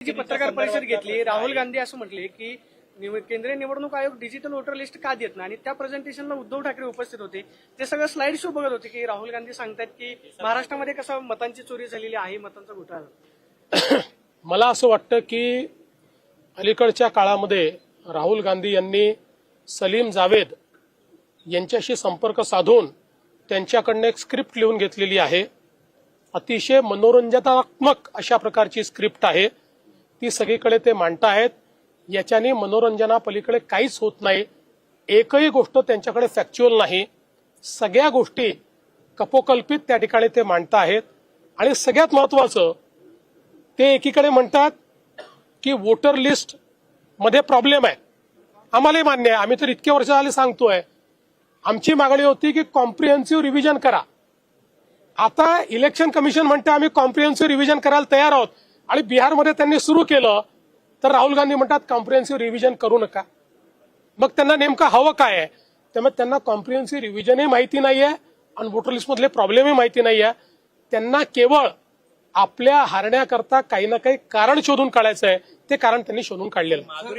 जी पत्रकार परिषद घेतली, राहुल गांधी असं म्हटले की केंद्रीय निवडणूक आयोग डिजिटल वोटर लिस्ट का देत नाही, आणि त्या प्रेझेंटेशनला उद्धव ठाकरे उपस्थित होते. ते सगळं स्लाइड शो बघत होते की राहुल गांधी सांगतात की महाराष्ट्रामध्ये कसं मतांची चोरी झालेली आहे, मतांचा घोटाळा. मला असं वाटतं की अलीकडच्या काळामध्ये राहुल गांधी यांनी सलीम जावेद यांच्याशी संपर्क साधून त्यांच्याकडनं एक स्क्रिप्ट लिहून घेतलेली आहे. अतिशय मनोरंजनात्मक अशा प्रकारची स्क्रिप्ट आहे. ती सगळीकडे ते मांडताहेत. याच्याने मनोरंजनापलीकडे काहीच होत नाही. एकही गोष्ट त्यांच्याकडे फॅक्च्युअल नाही. सगळ्या गोष्टी कपोकल्पित त्या ठिकाणी ते मांडताहेत. आणि सगळ्यात महत्वाचं, ते एकीकडे म्हणतात की वोटर लिस्ट मध्ये प्रॉब्लेम आहे. आम्हालाही मान्य आहे, आम्ही तर इतके वर्ष झाले सांगतोय. आमची मागणी होती की कॉम्प्रिहेन्सिव्ह रिव्हिजन करा. आता इलेक्शन कमिशन म्हणते आम्ही कॉम्प्रिहेन्सिव्ह रिव्हिजन करायला तयार आहोत, आणि बिहारमध्ये त्यांनी सुरू केलं तर राहुल गांधी म्हणतात कॉम्प्रिहेन्सिव्ह रिव्हिजन करू नका. मग त्यांना नेमकं हवं काय आहे? त्यामुळे त्यांना कॉम्प्रिहेन्सिव्ह रिव्हिजनही माहिती नाहीये आणि वोटर लिस्टमधले प्रॉब्लेमही माहिती नाहीये. त्यांना केवळ आपल्या हारण्याकरता काही ना काही कारण शोधून काढायचं आहे. ते कारण त्यांनी शोधून काढलेलं.